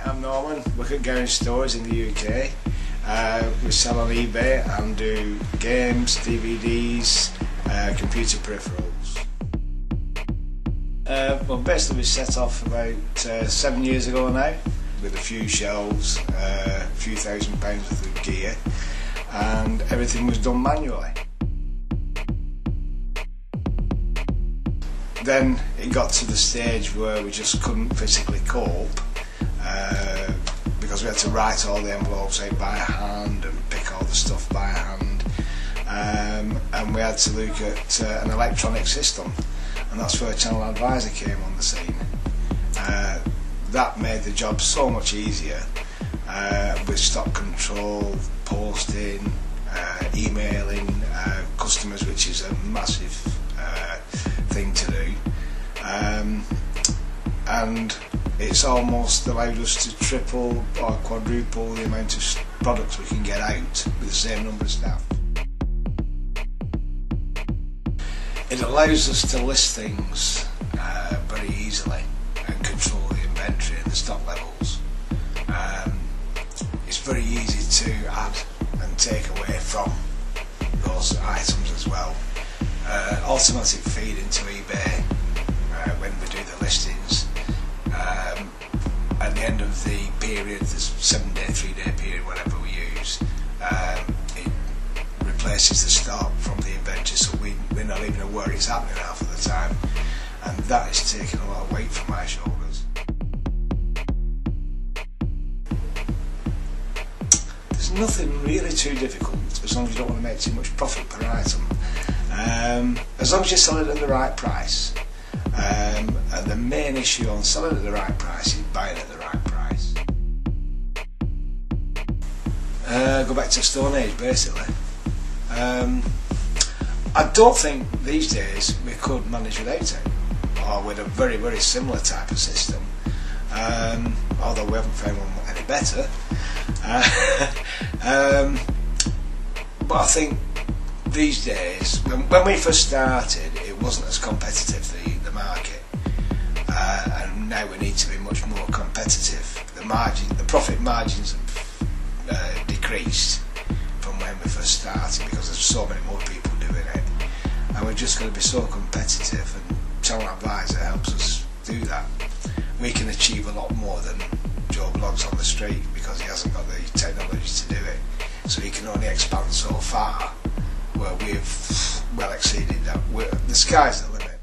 I'm Norman, work at Gowing Stores in the UK. We sell on eBay and do games, DVDs, computer peripherals. Well, basically we set off about 7 years ago now with a few shelves, a few £1,000 worth of gear, and everything was done manually. Then it got to the stage where we just couldn't physically cope because we had to write all the envelopes out by hand and pick all the stuff by hand, and we had to look at an electronic system, and that's where ChannelAdvisor came on the scene. That made the job so much easier with stock control, posting, emailing customers, which is a massive thing to do, and it's almost allowed us to triple or quadruple the amount of products we can get out with the same number of staff. It allows us to list things very easily and control the inventory and the stock levels. It's very easy to add and take away from those items as well. Automatic feed into eBay when we do the listings. At the end of the period, the 7-day, 3-day period, whatever we use, it replaces the stock from the inventory, so we're not even aware it's happening half of the time, and that is taking a lot of weight from my shoulders. There's nothing really too difficult as long as you don't want to make too much profit per item. As long as you sell it at the right price, and the main issue on selling at the right price is buying at the right price. Go back to Stone Age basically. I don't think these days we could manage without it, or with a very, very similar type of system, although we haven't found one any better. But I think these days, when we first started, it wasn't as competitive, the market, and now we need to be much more competitive. The profit margins have decreased from when we first started because there's so many more people doing it, and we're just going to be so competitive, and ChannelAdvisor helps us do that. We can achieve a lot more than Joe Blogs on the street because he hasn't got the technology to do it, so he can only expand so far. Well, we've well exceeded that. The sky's the limit.